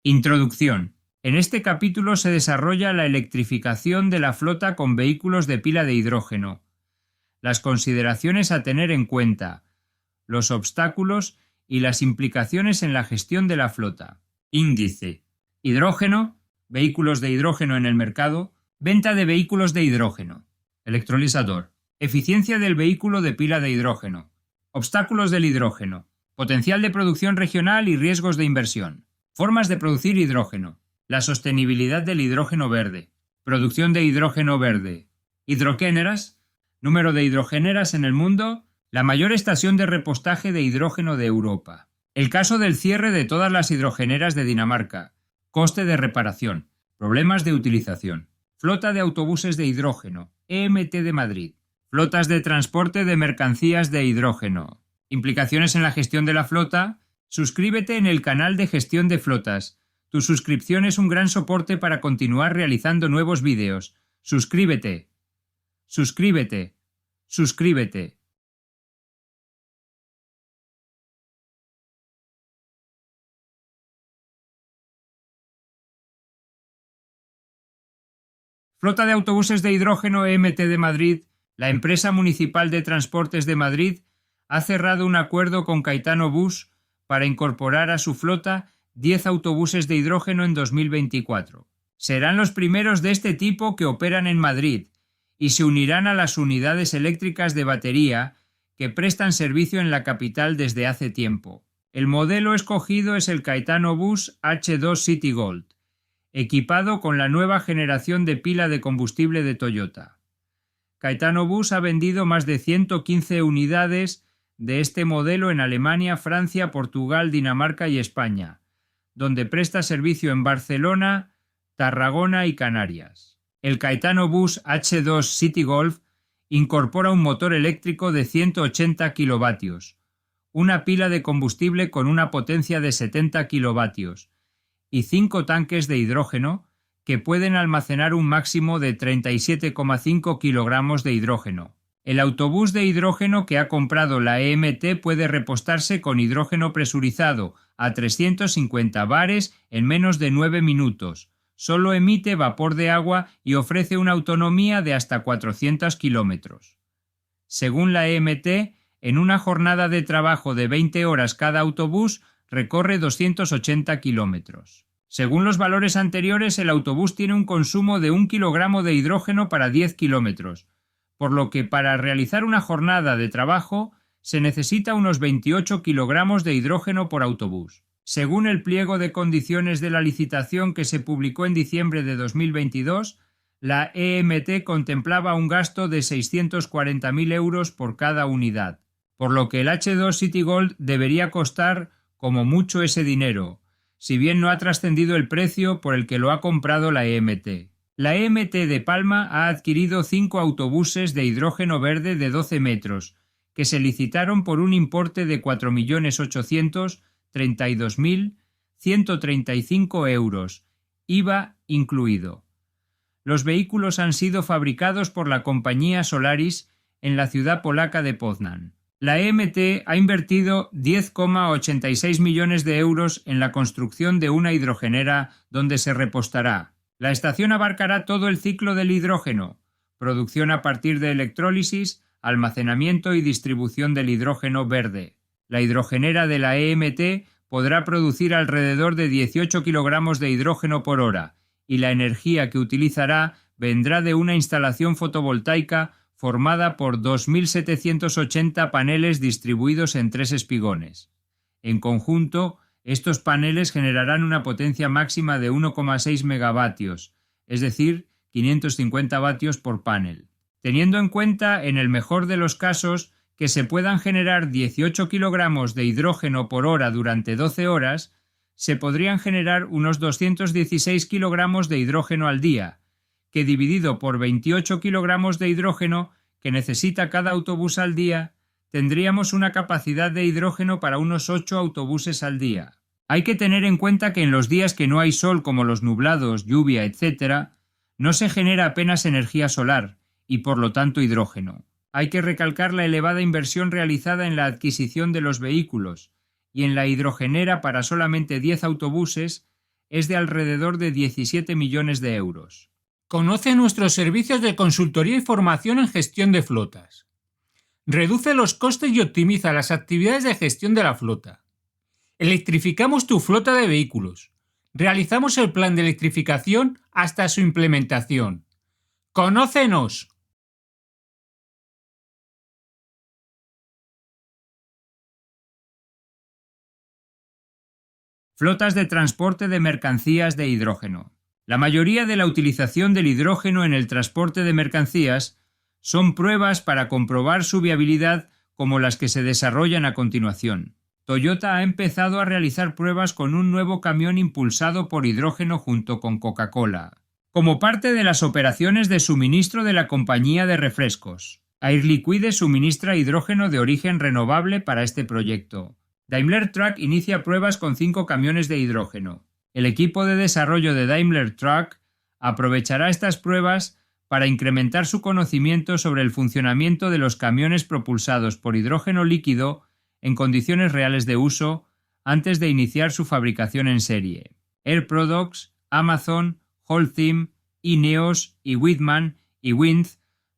Introducción. En este capítulo se desarrolla la electrificación de la flota con vehículos de pila de hidrógeno, las consideraciones a tener en cuenta, los obstáculos y las implicaciones en la gestión de la flota. Índice. Hidrógeno, vehículos de hidrógeno en el mercado, venta de vehículos de hidrógeno. Electrolizador. Eficiencia del vehículo de pila de hidrógeno. Obstáculos del hidrógeno. Potencial de producción regional y riesgos de inversión. Formas de producir hidrógeno. La sostenibilidad del hidrógeno verde. Producción de hidrógeno verde. Hidrogeneras. Número de hidrogeneras en el mundo. La mayor estación de repostaje de hidrógeno de Europa. El caso del cierre de todas las hidrogeneras de Dinamarca. Coste de reparación. Problemas de utilización. Flota de autobuses de hidrógeno. EMT de Madrid. Flotas de transporte de mercancías de hidrógeno. Implicaciones en la gestión de la flota. Suscríbete en el canal de gestión de flotas. Tu suscripción es un gran soporte para continuar realizando nuevos vídeos. Suscríbete. Suscríbete. Suscríbete. Flota de autobuses de hidrógeno EMT de Madrid. La empresa municipal de transportes de Madrid ha cerrado un acuerdo con Caetano Bus para incorporar a su flota 10 autobuses de hidrógeno en 2024. Serán los primeros de este tipo que operan en Madrid y se unirán a las unidades eléctricas de batería que prestan servicio en la capital desde hace tiempo. El modelo escogido es el Caetano Bus H2 City Gold, equipado con la nueva generación de pila de combustible de Toyota. Caetano Bus ha vendido más de 115 unidades de este modelo en Alemania, Francia, Portugal, Dinamarca y España, donde presta servicio en Barcelona, Tarragona y Canarias. El Caetano Bus H2 City Golf incorpora un motor eléctrico de 180 kilovatios, una pila de combustible con una potencia de 70 kilovatios y 5 tanques de hidrógeno que pueden almacenar un máximo de 37,5 kilogramos de hidrógeno. El autobús de hidrógeno que ha comprado la EMT puede repostarse con hidrógeno presurizado a 350 bares en menos de 9 minutos. Solo emite vapor de agua y ofrece una autonomía de hasta 400 kilómetros. Según la EMT, en una jornada de trabajo de 20 horas cada autobús recorre 280 kilómetros. Según los valores anteriores, el autobús tiene un consumo de 1 kilogramo de hidrógeno para 10 kilómetros, por lo que para realizar una jornada de trabajo se necesita unos 28 kilogramos de hidrógeno por autobús. Según el pliego de condiciones de la licitación que se publicó en diciembre de 2022, la EMT contemplaba un gasto de 640.000 euros por cada unidad, por lo que el H2 City Gold debería costar como mucho ese dinero, si bien no ha trascendido el precio por el que lo ha comprado la EMT. La EMT de Palma ha adquirido 5 autobuses de hidrógeno verde de 12 metros, que se licitaron por un importe de 4.832.135 euros, IVA incluido. Los vehículos han sido fabricados por la compañía Solaris en la ciudad polaca de Poznań. La EMT ha invertido 10,86 millones de euros en la construcción de una hidrogenera donde se repostará. La estación abarcará todo el ciclo del hidrógeno, producción a partir de electrólisis, almacenamiento y distribución del hidrógeno verde. La hidrogenera de la EMT podrá producir alrededor de 18 kilogramos de hidrógeno por hora y la energía que utilizará vendrá de una instalación fotovoltaica formada por 2.780 paneles distribuidos en 3 espigones. En conjunto, estos paneles generarán una potencia máxima de 1,6 megavatios, es decir, 550 vatios por panel. Teniendo en cuenta, en el mejor de los casos, que se puedan generar 18 kilogramos de hidrógeno por hora durante 12 horas, se podrían generar unos 216 kilogramos de hidrógeno al día, que dividido por 28 kilogramos de hidrógeno que necesita cada autobús al día, tendríamos una capacidad de hidrógeno para unos 8 autobuses al día. Hay que tener en cuenta que en los días que no hay sol como los nublados, lluvia, etc., no se genera apenas energía solar y por lo tanto hidrógeno. Hay que recalcar la elevada inversión realizada en la adquisición de los vehículos y en la hidrogenera para solamente 10 autobuses es de alrededor de 17 millones de euros. Conoce nuestros servicios de consultoría y formación en gestión de flotas. Reduce los costes y optimiza las actividades de gestión de la flota. Electrificamos tu flota de vehículos. Realizamos el plan de electrificación hasta su implementación. ¡Conócenos! Flotas de transporte de mercancías de hidrógeno. La mayoría de la utilización del hidrógeno en el transporte de mercancías son pruebas para comprobar su viabilidad como las que se desarrollan a continuación. Toyota ha empezado a realizar pruebas con un nuevo camión impulsado por hidrógeno junto con Coca-Cola, como parte de las operaciones de suministro de la compañía de refrescos. Air Liquide suministra hidrógeno de origen renovable para este proyecto. Daimler Truck inicia pruebas con 5 camiones de hidrógeno. El equipo de desarrollo de Daimler Truck aprovechará estas pruebas para incrementar su conocimiento sobre el funcionamiento de los camiones propulsados por hidrógeno líquido en condiciones reales de uso antes de iniciar su fabricación en serie. Air Products, Amazon, Holcim, Ineos y Whitman y Wind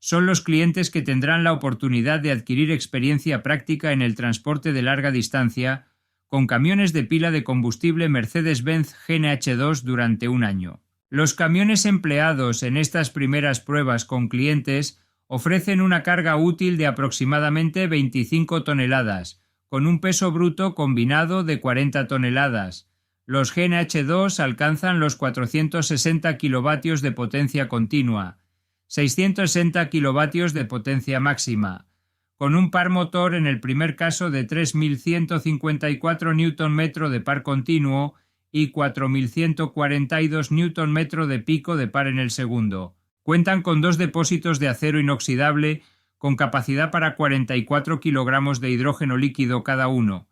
son los clientes que tendrán la oportunidad de adquirir experiencia práctica en el transporte de larga distancia con camiones de pila de combustible Mercedes-Benz GNH2 durante un año. Los camiones empleados en estas primeras pruebas con clientes ofrecen una carga útil de aproximadamente 25 toneladas, con un peso bruto combinado de 40 toneladas. Los GNH2 alcanzan los 460 kilovatios de potencia continua, 660 kilovatios de potencia máxima, con un par motor en el primer caso de 3.154 Nm de par continuo y 4.142 Nm de pico de par en el segundo. Cuentan con 2 depósitos de acero inoxidable con capacidad para 44 kilogramos de hidrógeno líquido cada uno,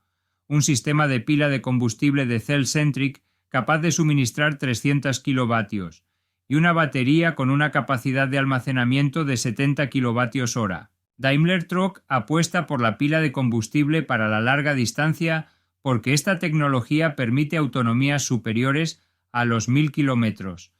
un sistema de pila de combustible de Cellcentric capaz de suministrar 300 kilovatios, y una batería con una capacidad de almacenamiento de 70 kWh. Daimler Truck apuesta por la pila de combustible para la larga distancia porque esta tecnología permite autonomías superiores a los 1000 kilómetros,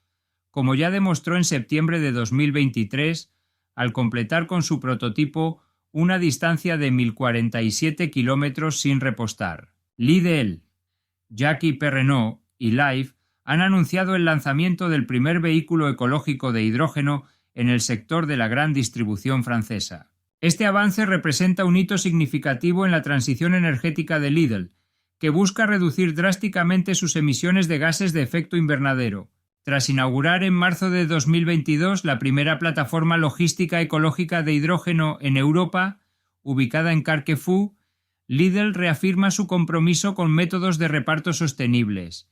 como ya demostró en septiembre de 2023 al completar con su prototipo una distancia de 1047 kilómetros sin repostar. Lidl, Jackie Perrenot y Life han anunciado el lanzamiento del primer vehículo ecológico de hidrógeno en el sector de la gran distribución francesa. Este avance representa un hito significativo en la transición energética de Lidl, que busca reducir drásticamente sus emisiones de gases de efecto invernadero. Tras inaugurar en marzo de 2022 la primera plataforma logística ecológica de hidrógeno en Europa, ubicada en Carquefou, Lidl reafirma su compromiso con métodos de reparto sostenibles.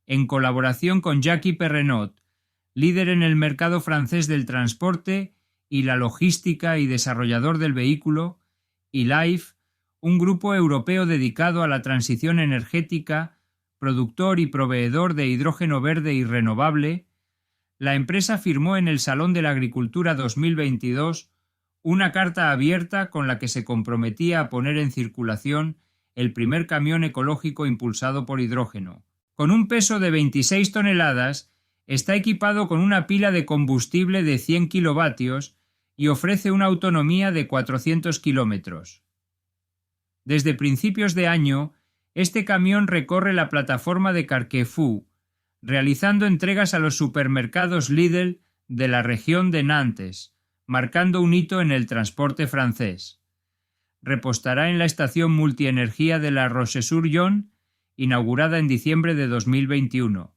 En colaboración con Jackie Perrenot, líder en el mercado francés del transporte y la logística y desarrollador del vehículo, y Life, un grupo europeo dedicado a la transición energética, productor y proveedor de hidrógeno verde y renovable, la empresa firmó en el Salón de la Agricultura 2022 una carta abierta con la que se comprometía a poner en circulación el primer camión ecológico impulsado por hidrógeno. Con un peso de 26 toneladas, está equipado con una pila de combustible de 100 kilovatios y ofrece una autonomía de 400 kilómetros. Desde principios de año, este camión recorre la plataforma de Carquefou, realizando entregas a los supermercados Lidl de la región de Nantes, marcando un hito en el transporte francés. Repostará en la estación multienergía de la Roche-sur-Yon, inaugurada en diciembre de 2021,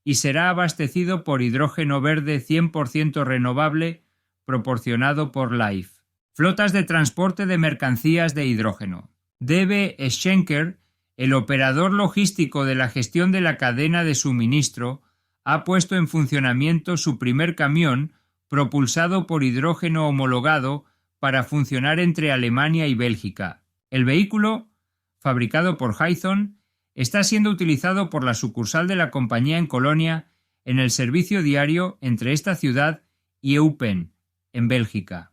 y será abastecido por hidrógeno verde 100% renovable proporcionado por Life. Flotas de transporte de mercancías de hidrógeno. DB Schenker, el operador logístico de la gestión de la cadena de suministro, ha puesto en funcionamiento su primer camión propulsado por hidrógeno homologado para funcionar entre Alemania y Bélgica. El vehículo, fabricado por Hyzon, está siendo utilizado por la sucursal de la compañía en Colonia en el servicio diario entre esta ciudad y Eupen, en Bélgica.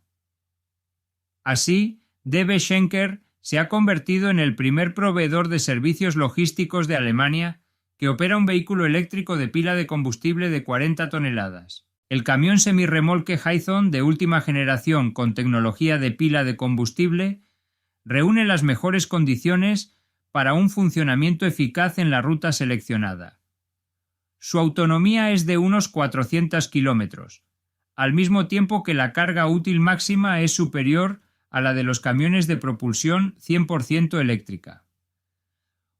Así, DB Schenker se ha convertido en el primer proveedor de servicios logísticos de Alemania que opera un vehículo eléctrico de pila de combustible de 40 toneladas. El camión semirremolque Hyzon de última generación con tecnología de pila de combustible reúne las mejores condiciones para un funcionamiento eficaz en la ruta seleccionada. Su autonomía es de unos 400 kilómetros, al mismo tiempo que la carga útil máxima es superior a la de los camiones de propulsión 100% eléctrica.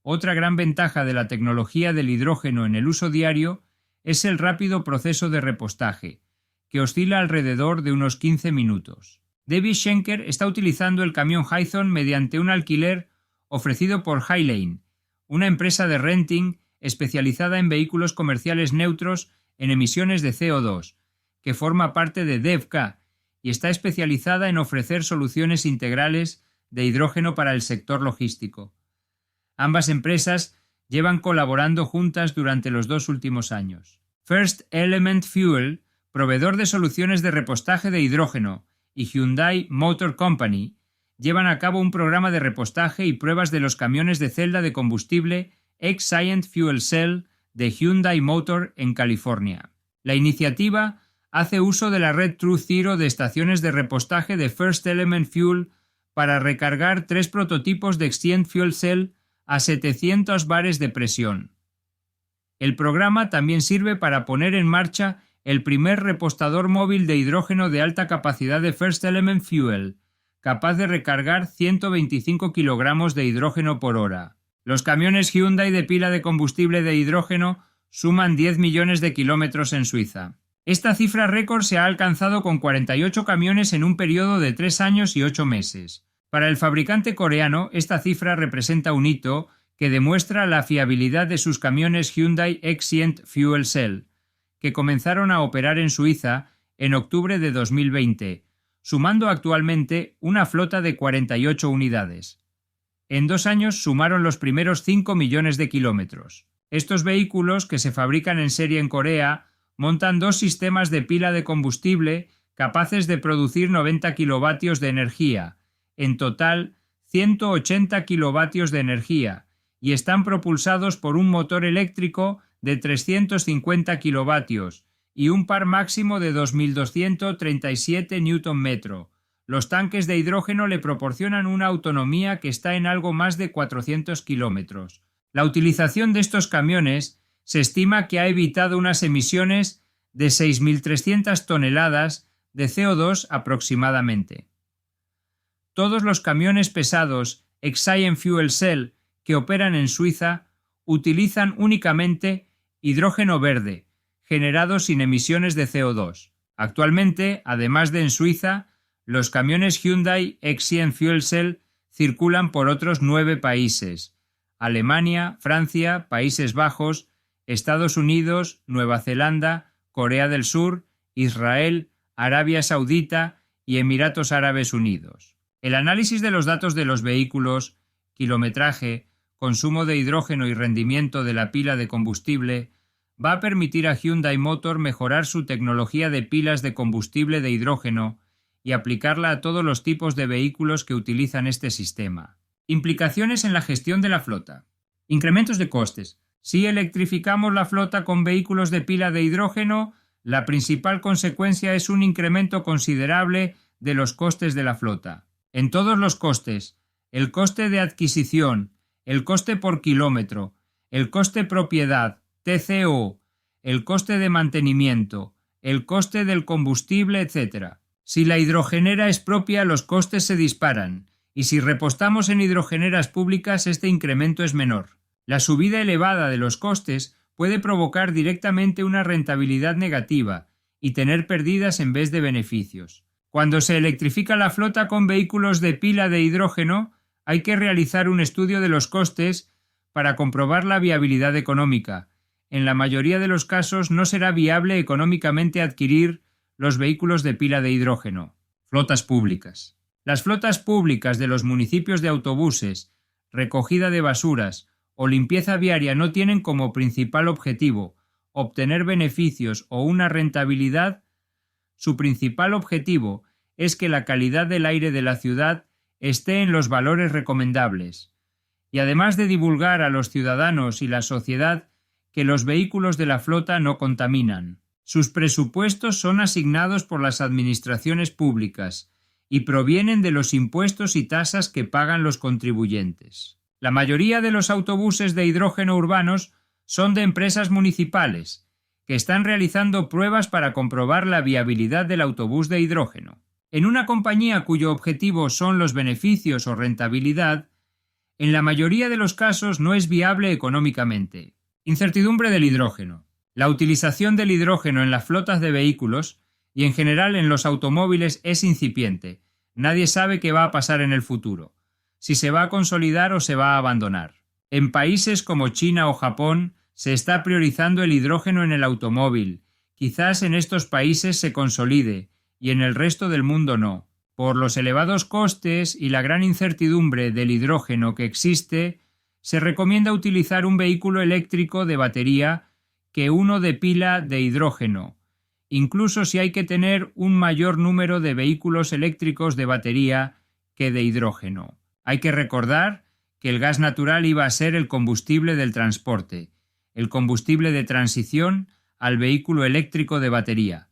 Otra gran ventaja de la tecnología del hidrógeno en el uso diario es el rápido proceso de repostaje, que oscila alrededor de unos 15 minutos. David Schenker está utilizando el camión Hyzon mediante un alquiler ofrecido por Hylane, una empresa de renting especializada en vehículos comerciales neutros en emisiones de CO2, que forma parte de DevK y está especializada en ofrecer soluciones integrales de hidrógeno para el sector logístico. Ambas empresas llevan colaborando juntas durante los 2 últimos años. First Element Fuel, proveedor de soluciones de repostaje de hidrógeno, y Hyundai Motor Company llevan a cabo un programa de repostaje y pruebas de los camiones de celda de combustible Xcient Fuel Cell de Hyundai Motor en California. La iniciativa hace uso de la red True Zero de estaciones de repostaje de First Element Fuel para recargar 3 prototipos de Xcient Fuel Cell a 700 bares de presión. El programa también sirve para poner en marcha el primer repostador móvil de hidrógeno de alta capacidad de First Element Fuel, capaz de recargar 125 kilogramos de hidrógeno por hora. Los camiones Hyundai de pila de combustible de hidrógeno suman 10 millones de kilómetros en Suiza. Esta cifra récord se ha alcanzado con 48 camiones en un periodo de 3 años y 8 meses. Para el fabricante coreano, esta cifra representa un hito que demuestra la fiabilidad de sus camiones Hyundai Xcient Fuel Cell, que comenzaron a operar en Suiza en octubre de 2020, sumando actualmente una flota de 48 unidades. En 2 años sumaron los primeros 5 millones de kilómetros. Estos vehículos, que se fabrican en serie en Corea, montan 2 sistemas de pila de combustible capaces de producir 90 kilovatios de energía, en total 180 kilovatios de energía, y están propulsados por un motor eléctrico de 350 kilovatios y un par máximo de 2.237 Nm. Los tanques de hidrógeno le proporcionan una autonomía que está en algo más de 400 kilómetros. La utilización de estos camiones se estima que ha evitado unas emisiones de 6.300 toneladas de CO2 aproximadamente. Todos los camiones pesados Xcient Fuel Cell que operan en Suiza utilizan únicamente hidrógeno verde, generado sin emisiones de CO2. Actualmente, además de en Suiza, los camiones Hyundai Xcient Fuel Cell circulan por otros 9 países: Alemania, Francia, Países Bajos, Estados Unidos, Nueva Zelanda, Corea del Sur, Israel, Arabia Saudita y Emiratos Árabes Unidos. El análisis de los datos de los vehículos, kilometraje, consumo de hidrógeno y rendimiento de la pila de combustible va a permitir a Hyundai Motor mejorar su tecnología de pilas de combustible de hidrógeno y aplicarla a todos los tipos de vehículos que utilizan este sistema. Implicaciones en la gestión de la flota. Incrementos de costes. Si electrificamos la flota con vehículos de pila de hidrógeno, la principal consecuencia es un incremento considerable de los costes de la flota. En todos los costes, el coste de adquisición, el coste por kilómetro, el coste propiedad, TCO, el coste de mantenimiento, el coste del combustible, etc. Si la hidrogenera es propia, los costes se disparan, y si repostamos en hidrogeneras públicas, este incremento es menor. La subida elevada de los costes puede provocar directamente una rentabilidad negativa y tener pérdidas en vez de beneficios. Cuando se electrifica la flota con vehículos de pila de hidrógeno, hay que realizar un estudio de los costes para comprobar la viabilidad económica. En la mayoría de los casos no será viable económicamente adquirir los vehículos de pila de hidrógeno. Flotas públicas. Las flotas públicas de los municipios de autobuses, recogida de basuras o limpieza viaria no tienen como principal objetivo obtener beneficios o una rentabilidad. Su principal objetivo es que la calidad del aire de la ciudad esté en los valores recomendables. Y además de divulgar a los ciudadanos y la sociedad que los vehículos de la flota no contaminan. Sus presupuestos son asignados por las administraciones públicas y provienen de los impuestos y tasas que pagan los contribuyentes. La mayoría de los autobuses de hidrógeno urbanos son de empresas municipales, que están realizando pruebas para comprobar la viabilidad del autobús de hidrógeno. En una compañía cuyo objetivo son los beneficios o rentabilidad, en la mayoría de los casos no es viable económicamente. Incertidumbre del hidrógeno. La utilización del hidrógeno en las flotas de vehículos y en general en los automóviles es incipiente. Nadie sabe qué va a pasar en el futuro, si se va a consolidar o se va a abandonar. En países como China o Japón se está priorizando el hidrógeno en el automóvil. Quizás en estos países se consolide y en el resto del mundo no. Por los elevados costes y la gran incertidumbre del hidrógeno que existe, se recomienda utilizar un vehículo eléctrico de batería que uno de pila de hidrógeno, incluso si hay que tener un mayor número de vehículos eléctricos de batería que de hidrógeno. Hay que recordar que el gas natural iba a ser el combustible del transporte, el combustible de transición al vehículo eléctrico de batería.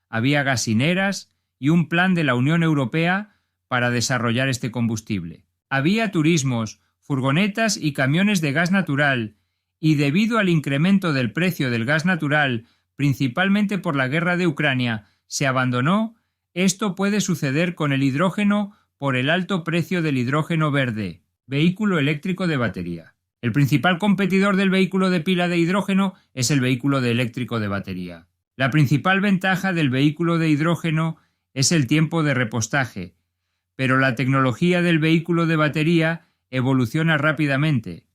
Había gasolineras y un plan de la Unión Europea para desarrollar este combustible. Había turismos, furgonetas y camiones de gas natural, y debido al incremento del precio del gas natural, principalmente por la guerra de Ucrania, se abandonó. Esto puede suceder con el hidrógeno por el alto precio del hidrógeno verde. Vehículo eléctrico de batería. El principal competidor del vehículo de pila de hidrógeno es el vehículo eléctrico de batería. La principal ventaja del vehículo de hidrógeno es el tiempo de repostaje, pero la tecnología del vehículo de batería evoluciona rápidamente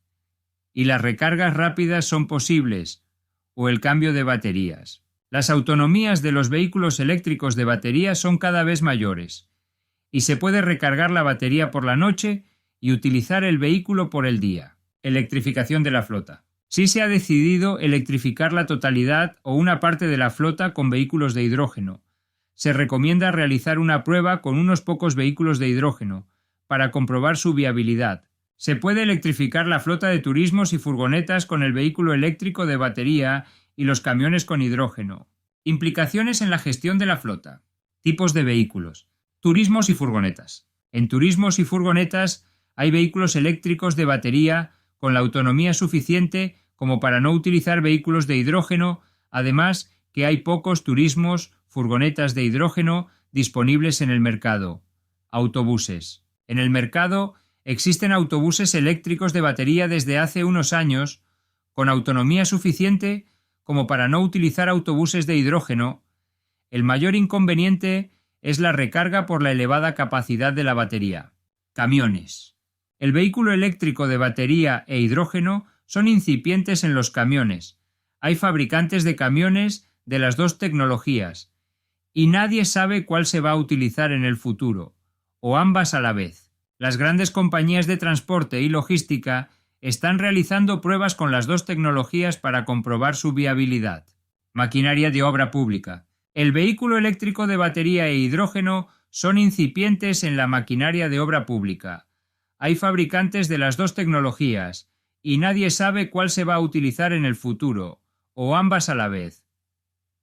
y las recargas rápidas son posibles, o el cambio de baterías. Las autonomías de los vehículos eléctricos de batería son cada vez mayores, y se puede recargar la batería por la noche y utilizar el vehículo por el día. Electrificación de la flota. Sí se ha decidido electrificar la totalidad o una parte de la flota con vehículos de hidrógeno. Se recomienda realizar una prueba con unos pocos vehículos de hidrógeno para comprobar su viabilidad. Se puede electrificar la flota de turismos y furgonetas con el vehículo eléctrico de batería y los camiones con hidrógeno. Implicaciones en la gestión de la flota. Tipos de vehículos. Turismos y furgonetas. En turismos y furgonetas hay vehículos eléctricos de batería con la autonomía suficiente como para no utilizar vehículos de hidrógeno, además que hay pocos turismos, furgonetas de hidrógeno disponibles en el mercado. Autobuses. En el mercado existen autobuses eléctricos de batería desde hace unos años, con autonomía suficiente como para no utilizar autobuses de hidrógeno. El mayor inconveniente es la recarga por la elevada capacidad de la batería. Camiones. El vehículo eléctrico de batería e hidrógeno son incipientes en los camiones. Hay fabricantes de camiones de las dos tecnologías, y nadie sabe cuál se va a utilizar en el futuro, o ambas a la vez. Las grandes compañías de transporte y logística están realizando pruebas con las dos tecnologías para comprobar su viabilidad. Maquinaria de obra pública. El vehículo eléctrico de batería e hidrógeno son incipientes en la maquinaria de obra pública. Hay fabricantes de las dos tecnologías, y nadie sabe cuál se va a utilizar en el futuro, o ambas a la vez.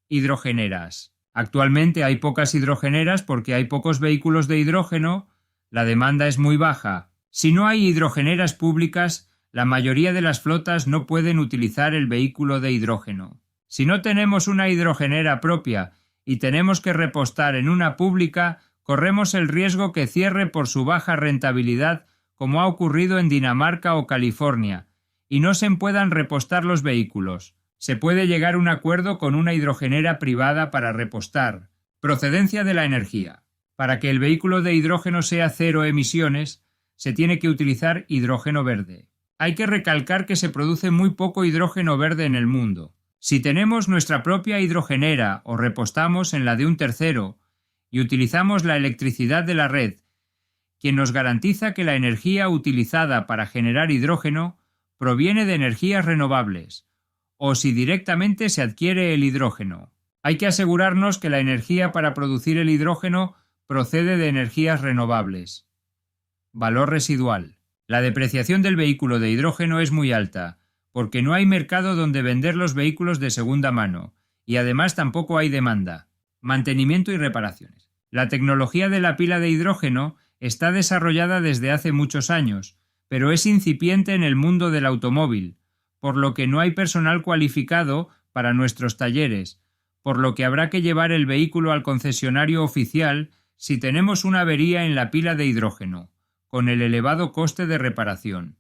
Hidrogeneras. Actualmente hay pocas hidrogeneras porque hay pocos vehículos de hidrógeno, la demanda es muy baja. Si no hay hidrogeneras públicas, la mayoría de las flotas no pueden utilizar el vehículo de hidrógeno. Si no tenemos una hidrogenera propia y tenemos que repostar en una pública, corremos el riesgo que cierre por su baja rentabilidad, como ha ocurrido en Dinamarca o California, y no se puedan repostar los vehículos. Se puede llegar a un acuerdo con una hidrogenera privada para repostar. Procedencia de la energía. Para que el vehículo de hidrógeno sea cero emisiones, se tiene que utilizar hidrógeno verde. Hay que recalcar que se produce muy poco hidrógeno verde en el mundo. Si tenemos nuestra propia hidrogenera o repostamos en la de un tercero y utilizamos la electricidad de la red, quien nos garantiza que la energía utilizada para generar hidrógeno proviene de energías renovables, o si directamente se adquiere el hidrógeno. Hay que asegurarnos que la energía para producir el hidrógeno procede de energías renovables. Valor residual. La depreciación del vehículo de hidrógeno es muy alta, porque no hay mercado donde vender los vehículos de segunda mano, y además tampoco hay demanda. Mantenimiento y reparaciones. La tecnología de la pila de hidrógeno está desarrollada desde hace muchos años, pero es incipiente en el mundo del automóvil, por lo que no hay personal cualificado para nuestros talleres, por lo que habrá que llevar el vehículo al concesionario oficial si tenemos una avería en la pila de hidrógeno, con el elevado coste de reparación.